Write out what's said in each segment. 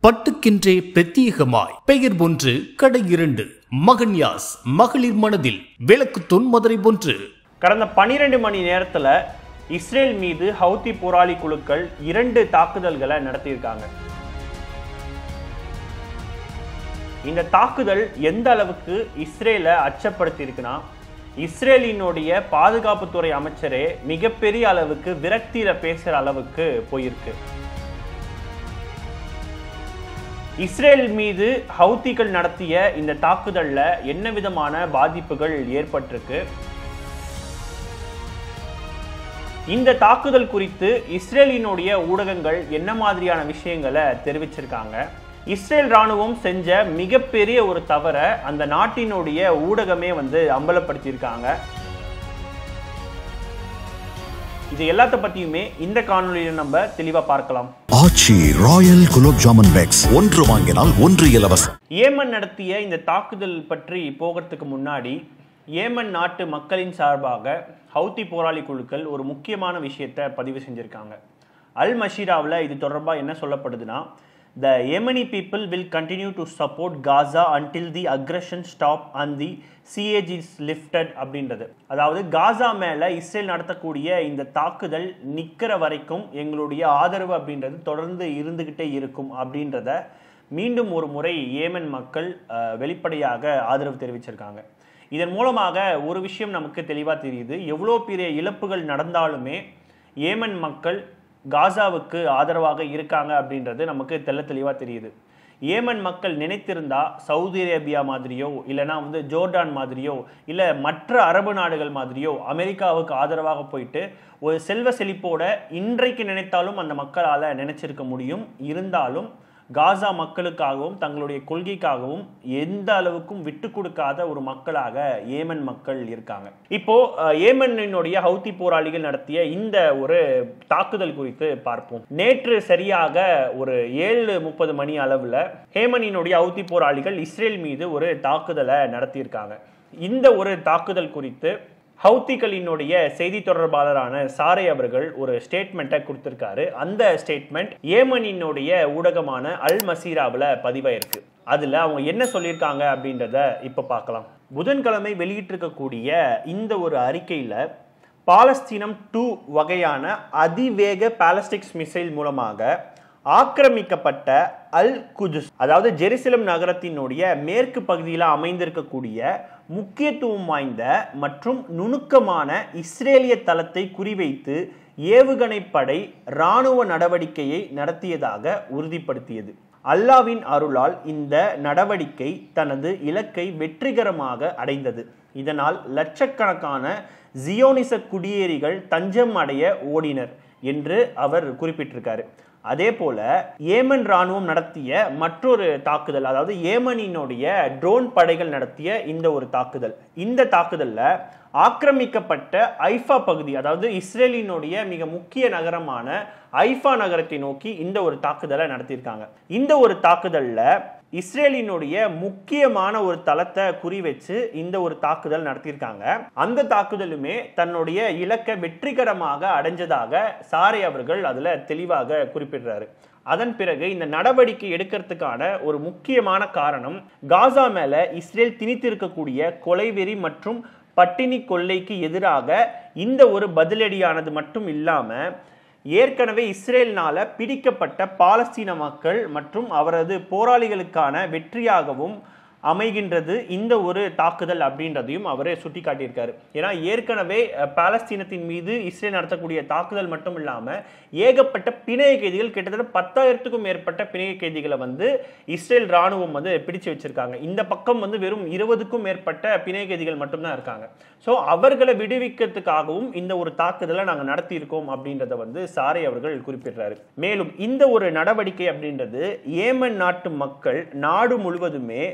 பட்டுக்கென்றே பிரத்யேகமாய் பெயர் ஒன்று கடை 2 மகன்யாஸ் மகளிர் மனதில் விளக்கு தொன்மதுரை ஒன்று. கடந்த 12 மணி நேரத்தில் இஸ்ரேல் மீது ஹவுத்தி போராளி குழுக்கள் 2 தாக்குதல்களை நடத்தியிருக்காங்க. இந்த தாக்குதல் எந்த அளவுக்கு இஸ்ரேலை அச்சப்படுத்தி இருக்குன்னா, இஸ்ரேலினுடைய பாதுகாப்புத்துறை அமைச்சரே மிகப்பெரிய அளவுக்கு விரக்தியில பேசுற அளவுக்கு போயிருக்கு. இஸ்ரேல் மீது ஹவுத்திகள் நடத்திய இந்த தாக்குதல்ல என்ன விதமான பாதிப்புகள் ஏற்பட்டிருக்கு, இந்த தாக்குதல் குறித்து இஸ்ரேலினுடைய ஊடகங்கள் என்ன மாதிரியான விஷயங்களை தெரிவிச்சிருக்காங்க, இஸ்ரேல் ராணுவம் செஞ்ச மிகப்பெரிய ஒரு தவறை அந்த நாட்டினுடைய ஊடகமே அம்பலப்படுத்தியிருக்காங்க. இது எல்லாத்த பத்தியுமே இந்த காணொலியில் நம்ம தெளிவா பார்க்கலாம். ஆச்சி ராயல் குலோப் ஜாமுன் பேக்ஸ், ஒன்று வாங்கினால் ஒன்று இலவசம். ஏமன் நடத்திய இந்த தாக்குதல் பற்றி போகிறதுக்கு முன்னாடி ஏமன் நாட்டு மக்களின் சார்பாக ஹவுத்தி போராளி குழுக்கள் ஒரு முக்கியமான விஷயத்தை பதிவு செஞ்சிருக்காங்க. அல் மஷீராவில் இது தொடர்பாக என்ன சொல்லப்படுதுன்னா, the Yemeni people will continue to support Gaza until the aggression stop and the siege is lifted அப்படின்றது. அதாவது காசா மேல இஸ்ரேல் நடத்தக்கூடிய இந்த தாக்குதல் நிற்கிற வரைக்கும் எங்களுடைய ஆதரவு அப்படின்றது தொடர்ந்து இருந்துகிட்டே இருக்கும் அப்படின்றத மீண்டும் ஒரு முறை ஏமன் மக்கள் வெளிப்படையாக ஆதரவு தெரிவிச்சிருக்காங்க. இதன் மூலமாக ஒரு விஷயம் நமக்கு தெளிவாக தெரியுது, எவ்வளோ பெரிய இழப்புகள் நடந்தாலுமே ஏமன் மக்கள் காசாவுக்கு ஆதரவாக இருக்காங்க அப்படின்றது நமக்கு தெளிவாக தெரியுது. ஏமன் மக்கள் நினைத்திருந்தா சவுதி அரேபியா மாதிரியோ இல்லைனா ஜோர்டான் மாதிரியோ இல்லை மற்ற அரபு நாடுகள் மாதிரியோ அமெரிக்காவுக்கு ஆதரவாக போயிட்டு ஒரு செல்வ செழிப்போட இன்றைக்கு நினைத்தாலும் அந்த மக்களால் நினைச்சிருக்க முடியும். இருந்தாலும் காசா மக்களுக்காகவும் தங்களுடைய கொள்கைக்காகவும் எந்த அளவுக்கும் விட்டு கொடுக்காத ஒரு மக்களாக ஏமன் மக்கள் இருக்காங்க. இப்போ ஏமனினுடைய ஹவுத்தி போராளிகள் நடத்திய இந்த ஒரு தாக்குதல் குறித்து பார்ப்போம். நேற்று சரியாக ஒரு 7:30 மணி அளவில் ஏமனினுடைய ஹவுத்தி போராளிகள் இஸ்ரேல் மீது ஒரு தாக்குதலை நடத்தியிருக்காங்க. இந்த ஒரு தாக்குதல் குறித்து ஹவுத்திகளினுடைய செய்தி தொடர்பாளரான சாரே அவர்கள் ஒரு ஸ்டேட்மெண்ட்டை கொடுத்திருக்காரு. அந்த ஸ்டேட்மெண்ட் ஏமனினுடைய ஊடகமான அல் மசீராவில் பதிவாயிருக்கு. அதில் அவங்க என்ன சொல்லியிருக்காங்க அப்படின்றத இப்போ பார்க்கலாம். புதன்கிழமை வெளியிட்டிருக்கக்கூடிய இந்த ஒரு அறிக்கையில் பாலஸ்தீனம் 2 வகையான அதிவேக பாலிஸ்டிக்ஸ் மிசைல் மூலமாக ஆக்கிரமிக்கப்பட்ட அல் குதுஸ், அதாவது ஜெருசலம் நகரத்தினுடைய மேற்கு பகுதியில் அமைந்திருக்கக்கூடிய முக்கியத்துவம் வாய்ந்த மற்றும் நுணுக்கமான இஸ்ரேலிய தளத்தை குறிவைத்து ஏவுகணை படை இராணுவ நடவடிக்கையை நடத்தியதாக உறுதிப்படுத்தியது. அல்லாவின் அருளால் இந்த நடவடிக்கை தனது இலக்கை வெற்றிகரமாக அடைந்தது. இதனால் லட்சக்கணக்கான ஜியோனிச குடியேறிகள் தஞ்சம் அடைய ஓடினர் என்று அவர் குறிப்பிட்டிருக்காரு. அதே போல ஏமன் ராணுவம் நடத்திய மற்றொரு தாக்குதல், அதாவது ஏமனினுடைய ட்ரோன் படைகள் நடத்திய இந்த ஒரு தாக்குதல், இந்த தாக்குதல்ல ஆக்கிரமிக்கப்பட்ட ஐஃபா பகுதி, அதாவது இஸ்ரேலினுடைய மிக முக்கிய நகரமான ஐஃபா நகரத்தை நோக்கி இந்த ஒரு தாக்குதலை நடத்தியிருக்காங்க. இந்த ஒரு தாக்குதல்ல இஸ்ரேலினுடைய முக்கியமான ஒரு தளத்தை குறி வச்சு இந்த ஒரு தாக்குதல் நடத்தியிருக்காங்க. அந்த தாக்குதலுமே தன்னுடைய இலக்கை வெற்றிகரமாக அடைஞ்சதாக சாரே அவர்கள் அதுல தெளிவாக குறிப்பிடுறாரு. அதன் பிறகு இந்த நடவடிக்கை எடுக்கிறதுக்கான ஒரு முக்கியமான காரணம், காசா மேல இஸ்ரேல் திணித்திருக்கக்கூடிய கொலைவெறி மற்றும் பட்டினி கொள்ளைக்கு எதிராக இந்த ஒரு பதிலடியானது மட்டும் இல்லாம ஏற்கனவே இஸ்ரேலினால பிடிக்கப்பட்ட பாலஸ்தீன மக்கள் மற்றும் அவரது போராளிகளுக்கான வெற்றியாகவும் அமைகின்றது இந்த ஒரு தாக்குதல் அப்படின்றதையும் அவரே சுட்டி காட்டியிருக்காரு. ஏன்னா ஏற்கனவே பாலஸ்தீனத்தின் மீது இஸ்ரேல் நடத்தக்கூடிய தாக்குதல் மட்டும் இல்லாமல் ஏகப்பட்ட பிணைய கைதிகள், கிட்டத்தட்ட 10,000க்கும் மேற்பட்ட பிணைய கைதிகளை இஸ்ரேல் ராணுவம் பிடிச்சு வச்சிருக்காங்க. இந்த பக்கம் வெறும் 20க்கும் மேற்பட்ட பிணைய கைதிகள் மட்டும்தான் இருக்காங்க. ஸோ அவர்களை விடுவிக்கிறதுக்காகவும் இந்த ஒரு தாக்குதலை நாங்கள் நடத்தியிருக்கோம் அப்படின்றத சாரே அவர்கள் குறிப்பிடுறாரு. மேலும் இந்த ஒரு நடவடிக்கை அப்படின்றது ஏமன் நாட்டு மக்கள் நாடு முழுவதுமே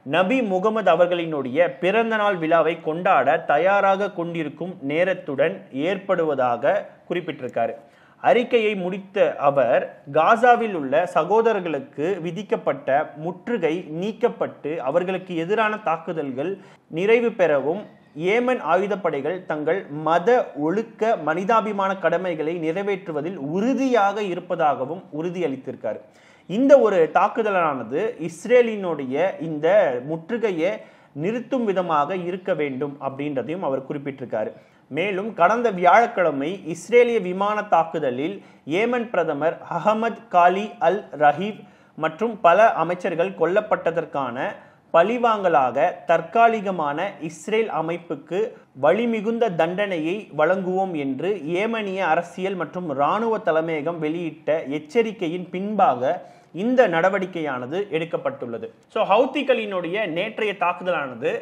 நபி முகமது அவர்களினுடைய பிறந்த நாள் விழாவை கொண்டாட தயாராக கொண்டிருக்கும் நேரத்துடன் ஏற்படுவதாக குறிப்பிட்டிருக்காரு. அறிக்கையை முடித்த அவர், காசாவில் உள்ள சகோதரர்களுக்கு விதிக்கப்பட்ட முற்றுகை நீக்கப்பட்டு அவர்களுக்கு எதிரான தாக்குதல்கள் நிறைவு பெறவும் ஏமன் ஆயுதப்படைகள் தங்கள் மத ஒழுக்க மனிதாபிமான கடமைகளை நிறைவேற்றுவதில் உறுதியாக இருப்பதாகவும் உறுதியளித்திருக்கார். இந்த ஒரு தாக்குதலானது இஸ்ரேலினுடைய இந்த முற்றுகையை நிறுத்தும் விதமாக இருக்க வேண்டும் அப்படின்றதையும் அவர் குறிப்பிட்டிருக்காரு. மேலும் கடந்த வியாழக்கிழமை இஸ்ரேலிய விமான தாக்குதலில் ஏமன் பிரதமர் அஹமத் காலி அல் ரஹீப் மற்றும் பல அமைச்சர்கள் கொல்லப்பட்டதற்கான பழிவாங்கலாக தற்காலிகமான இஸ்ரேல் அமைப்புக்கு வலிமிகுந்த தண்டனையை வழங்குவோம் என்று ஏமனிய அரசியல் மற்றும் இராணுவ தலைமையகம் வெளியிட்ட எச்சரிக்கையின் பின்பாக இந்த நடவடிக்கையானது எடுக்கப்பட்டுள்ளது. ஸோ ஹவுத்திகளினுடைய நேற்றைய தாக்குதலானது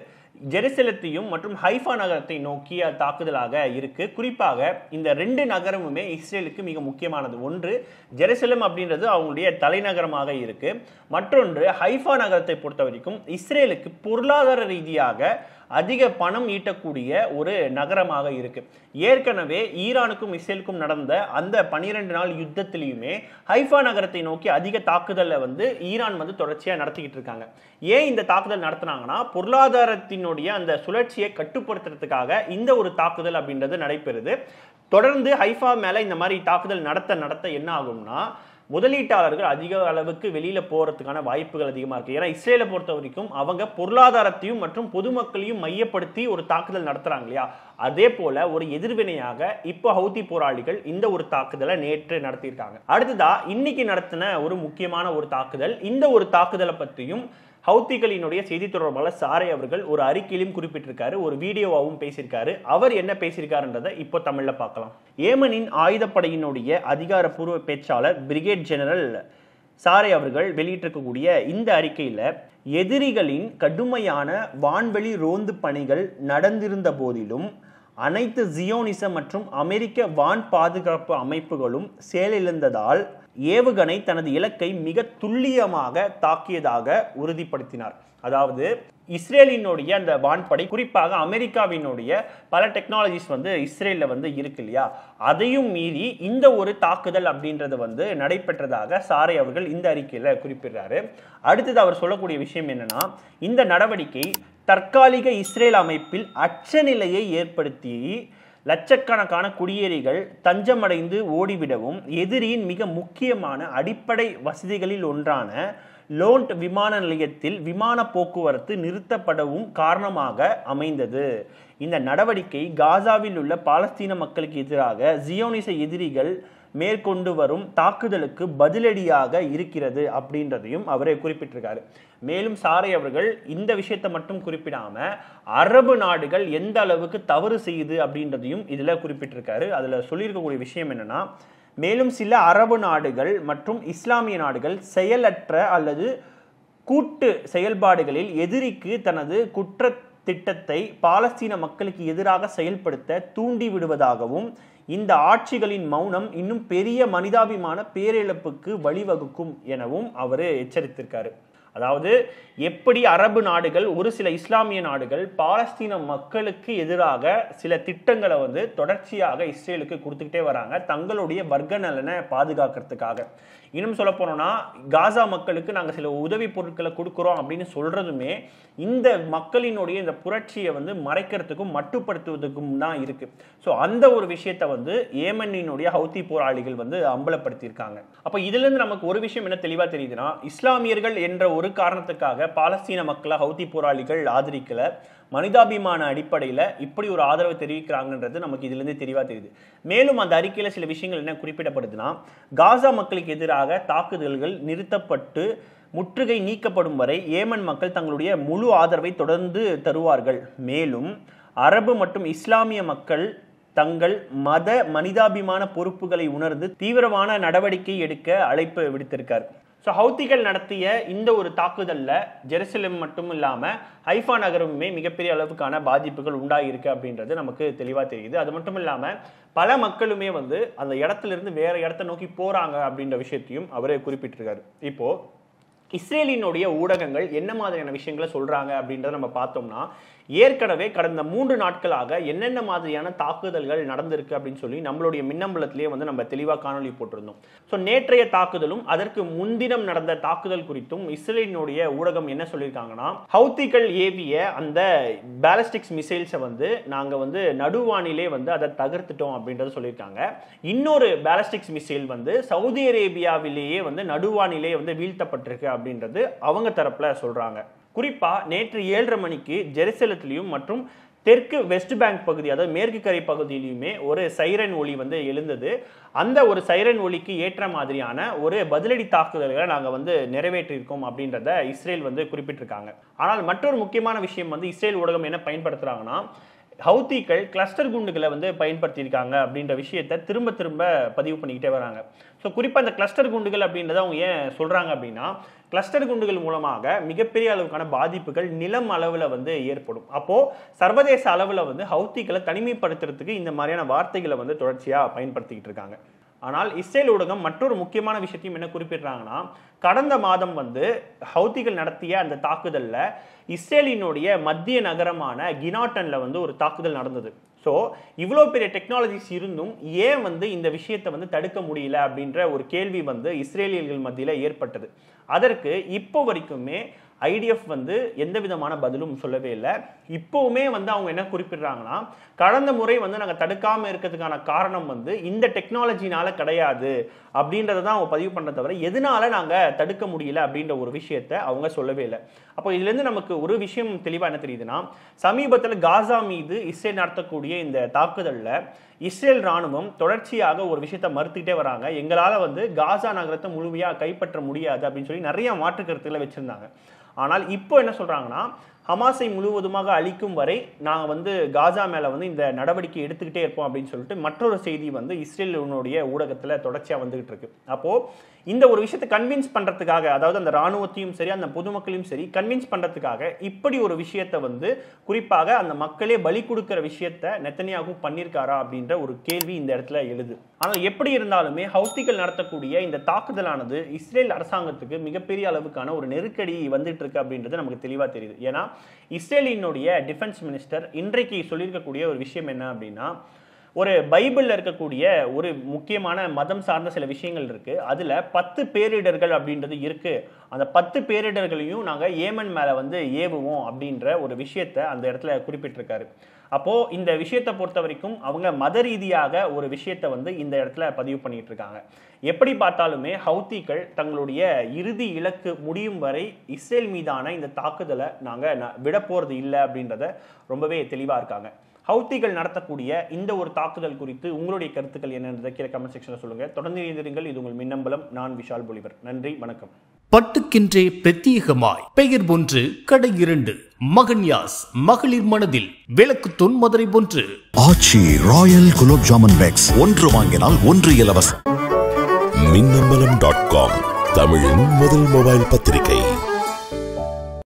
ஜெருசலத்தையும் மற்றும் ஹைஃபா நகரத்தை நோக்கிய தாக்குதலாக இருக்கு. குறிப்பாக இந்த 2 நகரமுமே இஸ்ரேலுக்கு மிக முக்கியமானது. ஒன்று ஜெருசலம் அப்படின்றது அவங்களுடைய தலைநகரமாக இருக்கு. மற்றொன்று ஹைஃபா நகரத்தை பொறுத்த வரைக்கும் இஸ்ரேலுக்கு பொருளாதார ரீதியாக அதிக பணம் ஈட்டக்கூடிய ஒரு நகரமாக இருக்கு. ஏற்கனவே ஈரானுக்கும் இஸ்ரேலுக்கும் நடந்த அந்த 12 நாள் யுத்தத்திலையுமே ஹைஃபா நகரத்தை நோக்கி அதிக தாக்குதலை ஈரான் தொடர்ச்சியா நடத்திக்கிட்டு இருக்காங்க. ஏன் இந்த தாக்குதல் நடத்தினாங்கன்னா பொருளாதாரத்தினுடைய அந்த சுழற்சியை கட்டுப்படுத்துறதுக்காக இந்த ஒரு தாக்குதல் அப்படின்றது நடைபெறுது. தொடர்ந்து ஹைஃபா மேல இந்த மாதிரி தாக்குதல் நடத்த என்ன ஆகும்னா முதலீட்டாளர்கள் அதிக அளவுக்கு வெளியில போறதுக்கான வாய்ப்புகள் அதிகமா இருக்கு. ஏன்னா இஸ்ரேலை பொறுத்த வரைக்கும் அவங்க பொருளாதாரத்தையும் மற்றும் பொதுமக்களையும் மையப்படுத்தி ஒரு தாக்குதல் நடத்துறாங்க இல்லையா, அதே போல ஒரு எதிர்வினையாக இப்போ ஹவுதி போராளிகள் இந்த ஒரு தாக்குதலை நேற்று நடத்தியிருக்காங்க. அடுத்ததா இன்னைக்கு நடத்தின ஒரு முக்கியமான ஒரு தாக்குதல். இந்த ஒரு தாக்குதலை பற்றியும் ஹவுத்திகளினுடைய செய்தி தொடர்பாளர் சாரே அவர்கள் ஒரு அறிக்கையிலும் குறிப்பிட்டிருக்காரு, ஒரு வீடியோவாகவும் பேசியிருக்காரு. அவர் என்ன பேசியிருக்காருன்றதை இப்போ தமிழ்ல பார்க்கலாம். ஏமனின் ஆயுதப்படையினுடைய அதிகாரப்பூர்வ பேச்சாளர் பிரிகேட் ஜெனரல் சாரே அவர்கள் வெளியிட்டிருக்கக்கூடிய இந்த அறிக்கையில எதிரிகளின் கடுமையான வான்வெளி ரோந்து பணிகள் நடந்திருந்த போதிலும் அனைத்து ஜியோனிச மற்றும் அமெரிக்க வான் பாதுகாப்பு அமைப்புகளும் செயலிழந்ததால் ஏவுகணை தனது இலக்கை மிக துல்லியமாக தாக்கியதாக உறுதிப்படுத்தினார். அதாவது இஸ்ரேலினுடைய அந்த வான்படை, குறிப்பாக அமெரிக்காவினுடைய பல டெக்னாலஜிஸ் இஸ்ரேல்ல இருக்கு இல்லையா, அதையும் மீறி இந்த ஒரு தாக்குதல் அப்படின்றது நடைபெற்றதாக சாரே அவர்கள் இந்த அறிக்கையில குறிப்பிடுறாரு. அடுத்தது அவர் சொல்லக்கூடிய விஷயம் என்னன்னா, இந்த நடவடிக்கை தற்காலிக இஸ்ரேல் அமைப்பில் அச்சநிலையை ஏற்படுத்தி லட்சக்கணக்கான குடியேறிகள் தஞ்சமடைந்து ஓடிவிடவும் எதிரியின் மிக முக்கியமான அடிப்படை வசதிகளில் ஒன்றான லோண்ட் விமான நிலையத்தில் விமான போக்குவரத்து நிறுத்தப்படவும் காரணமாக அமைந்தது. இந்த நடவடிக்கை காசாவில் உள்ள பாலஸ்தீன மக்களுக்கு எதிராக ஜியோனிச எதிரிகள் மேற்கொண்டு வரும் தாக்குதலுக்கு பதிலடியாக இருக்கிறது அப்படின்றதையும் அவரே குறிப்பிட்டிருக்காரு. மேலும் சாரே அவர்கள் இந்த விஷயத்தை மட்டும் குறிப்பிடாம அரபு நாடுகள் எந்த அளவுக்கு தவறு செய்யுது அப்படின்றதையும் இதுல குறிப்பிட்டிருக்காரு. அதுல சொல்லியிருக்கக்கூடிய விஷயம் என்னன்னா, மேலும் சில அரபு நாடுகள் மற்றும் இஸ்லாமிய நாடுகள் செயலற்ற அல்லது கூட்டு செயல்பாடுகளில் எதிரிக்கு தனது குற்ற திட்டத்தை பாலஸ்தீன மக்களுக்கு எதிராக செயல்படுத்த தூண்டி விடுவதாகவும் இந்த ஆட்சிகளின் மௌனம் இன்னும் பெரிய மனிதாபிமான பேரிழப்புக்கு வழிவகுக்கும் எனவும் அவர் எச்சரித்திருக்காரு. அதாவது எப்படி அரபு நாடுகள், ஒரு சில இஸ்லாமிய நாடுகள் பாலஸ்தீன மக்களுக்கு எதிராக சில திட்டங்களை தொடர்ச்சியாக இஸ்ரேலுக்கு கொடுத்துக்கிட்டே வராங்க தங்களுடைய வர்க்க நலனை பாதுகாக்கிறதுக்காக. இன்னும் சொல்ல போனோம்னா காசா மக்களுக்கு நாங்கள் சில உதவி பொருட்களை கொடுக்குறோம் அப்படின்னு சொல்றதுமே இந்த மக்களினுடைய இந்த புரட்சியை மறைக்கிறதுக்கும் மட்டுப்படுத்துவதற்கும் தான் இருக்கு. ஸோ அந்த ஒரு விஷயத்தை ஏமனினுடைய ஹவுதி போராளிகள் அம்பலப்படுத்தியிருக்காங்க. அப்போ இதுல இருந்து நமக்கு ஒரு விஷயம் என்ன தெளிவா தெரியுதுன்னா, இஸ்லாமியர்கள் என்ற ஒரு காரணத்துக்காக பாலஸ்தீன மக்களை ஹவுதி போராளிகள் ஆதரிக்கல, மனிதாபிமான அடிப்படையில் இப்படி ஒரு ஆதரவு தெரிவிக்கிறாங்கன்றது நமக்கு இதுல இருந்து தெளிவா தெரியுது. மேலும் அந்த அறிக்கையில சில விஷயங்கள் என்ன குறிப்பிடப்படுதுன்னா, காசா மக்களுக்கு எதிராக தாக்குதல்கள் நிறுத்தப்பட்டு முற்றுகை நீக்கப்படும் வரை ஏமன் மக்கள் தங்களுடைய முழு ஆதரவை தொடர்ந்து தருவார்கள். மேலும் அரபு மற்றும் இஸ்லாமிய மக்கள் தங்கள் மத மனிதாபிமான பொறுப்புகளை உணர்ந்து தீவிரமான நடவடிக்கை எடுக்க அழைப்பு விடுத்திருக்கார். ஸோ ஹவுத்திகள் நடத்திய இந்த ஒரு தாக்குதல்ல ஜெருசலம் மட்டும் இல்லாம ஹைஃபா நகரமுமே மிகப்பெரிய அளவுக்கான பாதிப்புகள் உண்டாகிருக்கு அப்படின்றது நமக்கு தெளிவா தெரியுது. அது மட்டும் இல்லாம பல மக்களுமே அந்த இடத்துல இருந்து வேற இடத்த நோக்கி போறாங்க அப்படின்ற விஷயத்தையும் அவரே குறிப்பிட்டிருக்காரு. இப்போ இஸ்ரேலினுடைய ஊடகங்கள் என்ன மாதிரியான விஷயங்களை சொல்றாங்க அப்படின்றத நம்ம பார்த்தோம்னா, ஏற்கனவே கடந்த 3 நாட்களாக என்னென்ன மாதிரியான தாக்குதல்கள் நடந்திருக்கு அப்படின்னு சொல்லி நம்மளுடைய மின்னம்பலத்திலேயே வந்து நம்ம தெளிவாக காணொலி போட்டிருந்தோம். ஸோ நேற்றைய தாக்குதலும் அதற்கு முன்தினம் நடந்த தாக்குதல் குறித்தும் இஸ்ரேலினுடைய ஊடகம் என்ன சொல்லியிருக்காங்கன்னா, ஹவுத்திகள் ஏவிய அந்த பாலிஸ்டிக்ஸ் மிசைல்ஸை வந்து நாங்கள் வந்து நடுவானிலே வந்து அதை தகர்த்துட்டோம் அப்படின்றத சொல்லியிருக்காங்க. இன்னொரு பாலிஸ்டிக்ஸ் மிசைல் வந்து சவுதி அரேபியாவிலேயே வந்து நடுவானிலே வந்து வீழ்த்தப்பட்டிருக்கு அப்படின்றது அவங்க தரப்புல சொல்றாங்க. குறிப்பா நேற்று 7:30 மணிக்கு ஜெருசலத்திலையும் மற்றும் தெற்கு வெஸ்ட் பேங்க் பகுதி, அதாவது மேற்கு கரை பகுதியிலுமே ஒரு சைரன் ஒலி வந்து எழுந்தது. அந்த ஒரு சைரன் ஒலிக்கு ஏற்ற மாதிரியான ஒரு பதிலடி தாக்குதல்களை நாங்கள் வந்து நிறைவேற்றியிருக்கோம் அப்படின்றத இஸ்ரேல் வந்து குறிப்பிட்டிருக்காங்க. ஆனால் மற்றொரு முக்கியமான விஷயம் வந்து இஸ்ரேல் ஊடகம் என்ன பயன்படுத்துறாங்கன்னா, ஹவுத்திகள் கிளஸ்டர் குண்டுகளை வந்து பயன்படுத்தியிருக்காங்க அப்படின்ற விஷயத்தை திரும்ப திரும்ப பதிவு பண்ணிக்கிட்டே வராங்க. ஸோ குறிப்பாக இந்த கிளஸ்டர் குண்டுகள் அப்படின்றத அவங்க ஏன் சொல்கிறாங்க அப்படின்னா, கிளஸ்டர் குண்டுகள் மூலமாக மிகப்பெரிய அளவுக்கான பாதிப்புகள் நிலம் அளவில் வந்து ஏற்படும். அப்போது சர்வதேச அளவில் வந்து ஹவுத்திகளை தனிமைப்படுத்துறதுக்கு இந்த மாதிரியான வார்த்தைகளை வந்து தொடர்ச்சியாக பயன்படுத்திக்கிட்டு இருக்காங்க. ஆனால் இஸ்ரேல் ஊடகம் மற்றொரு முக்கியமான விஷயத்தையும் என்ன குறிப்பிடுறாங்கன்னா, கடந்த மாதம் வந்து ஹவுத்திகள் நடத்திய அந்த தாக்குதலில் இஸ்ரேலினுடைய மத்திய நகரமான கினாட்டன்ல வந்து ஒரு தாக்குதல் நடந்தது. ஸோ இவ்வளோ பெரிய டெக்னாலஜிஸ் இருந்தும் ஏன் வந்து இந்த விஷயத்தை வந்து தடுக்க முடியல அப்படின்ற ஒரு கேள்வி வந்து இஸ்ரேலியர்கள் மத்தியில் ஏற்பட்டது. அதற்கு இப்போ வரைக்குமே ஐடிஎஃப் வந்து எந்த விதமான பதிலும் சொல்லவே இல்லை. இப்போவுமே வந்து அவங்க என்ன குறிப்பிடுறாங்கன்னா, கடந்த முறை வந்து நாங்கள் தடுக்காமல் இருக்கிறதுக்கான காரணம் வந்து இந்த டெக்னாலஜினால கிடையாது அப்படின்றத தான் அவங்க பதிவு பண்ண தவிர எதனால நாங்கள் தடுக்க முடியல அப்படின்ற ஒரு விஷயத்த அவங்க சொல்லவே இல்லை. அப்போ இதுலேருந்து நமக்கு ஒரு விஷயம் தெளிவாக என்ன தெரியுதுன்னா, சமீபத்தில் காசா மீது இஸ்ரேல் நடத்தக்கூடிய இந்த தாக்குதலில் இஸ்ரேல் ராணுவம் தொடர்ச்சியாக ஒரு விஷயத்தை மறுத்துக்கிட்டே வராங்க. எங்களால் வந்து காசா நகரத்தை முழுமையாக கைப்பற்ற முடியாது அப்படின்னு சொல்லி நிறைய மாற்று கருத்துக்களை வச்சுருந்தாங்க. ஆனால் இப்போ என்ன சொல்கிறாங்கன்னா, ஹமாஸை முழுவதுமாக அழிக்கும் வரை நாங்கள் வந்து காசா மேலே வந்து இந்த நடவடிக்கை எடுத்துக்கிட்டே இருப்போம் அப்படின்னு சொல்லிட்டு மற்றொரு செய்தி வந்து இஸ்ரேலுடைய ஊடகத்தில் தொடர்ச்சியாக வந்துகிட்டு இருக்கு. அப்போது இந்த ஒரு விஷயத்தை கன்வின்ஸ் பண்ணுறதுக்காக, அதாவது அந்த இராணுவத்தையும் சரி அந்த பொதுமக்களையும் சரி கன்வின்ஸ் பண்ணுறதுக்காக இப்படி ஒரு விஷயத்தை வந்து குறிப்பாக அந்த மக்களே பலி கொடுக்குற விஷயத்தை நெத்தனியாகு பண்ணியிருக்காரா அப்படின்ற ஒரு கேள்வி இந்த இடத்துல எழுது. ஆனால் எப்படி இருந்தாலுமே ஹவுத்திகள் நடத்தக்கூடிய இந்த தாக்குதலானது இஸ்ரேல் அரசாங்கத்துக்கு மிகப்பெரிய அளவுக்கான ஒரு நெருக்கடி வந்துட்டு இருக்கு அப்படின்றது நமக்கு தெளிவாக தெரியுது. ஏன்னா இஸ்ரேலினுடைய டிஃபென்ஸ் மினிஸ்டர் இன்றைக்கு சொல்லியிருக்கக்கூடிய ஒரு விஷயம் என்ன அப்படின்னா, ஒரு பைபிளில் இருக்கக்கூடிய ஒரு முக்கியமான மதம் சார்ந்த சில விஷயங்கள் இருக்கு. அதுல 10 பேரிடர்கள் அப்படின்றது இருக்கு. அந்த 10 பேரிடர்களையும் நாங்கள் ஏமன் மேல வந்து ஏவுவோம் அப்படின்ற ஒரு விஷயத்தை அந்த இடத்துல குறிப்பிட்டிருக்காரு. அப்போ இந்த விஷயத்தை பொறுத்த வரைக்கும் அவங்க மத ரீதியாக ஒரு விஷயத்தை வந்து இந்த இடத்துல பதிவு பண்ணிட்டு இருக்காங்க. எப்படி பார்த்தாலுமே ஹவுத்திகள் தங்களுடைய இறுதி இலக்கு முடியும் வரை இஸ்ரேல் மீதான இந்த தாக்குதலை நாங்கள் விட போறது இல்லை அப்படின்றத ரொம்பவே தெளிவா இருக்காங்க. ஹவுத்திகள் நடத்தக்கூடிய இந்த ஒரு தாக்குதல் குறித்து உங்களுடைய கருத்துக்கள் என்னன்றதை கீழே கமெண்ட் செக்ஷன்ல சொல்லுங்க. தொடர்ந்து இணைந்திருங்கள். இது உங்கள் மின்னம்பலம். நான் விஷால் பொலிவர். நன்றி, வணக்கம். பட்டுக்கென்றே பிரத்யேகமாய் பெயர் ஒன்று கடை 2 மகன்யாஸ் மகளிர் மனதில் விளக்கு தூண் மதுரை ஒன்று. ஆச்சி ராயல் குலோப் ஜாமன் பேக்ஸ், ஒன்று வாங்கினால் ஒன்று இலவசம். மின்னம்பலம்.com, தமிழின் முதல் மொபைல் பத்திரிகை.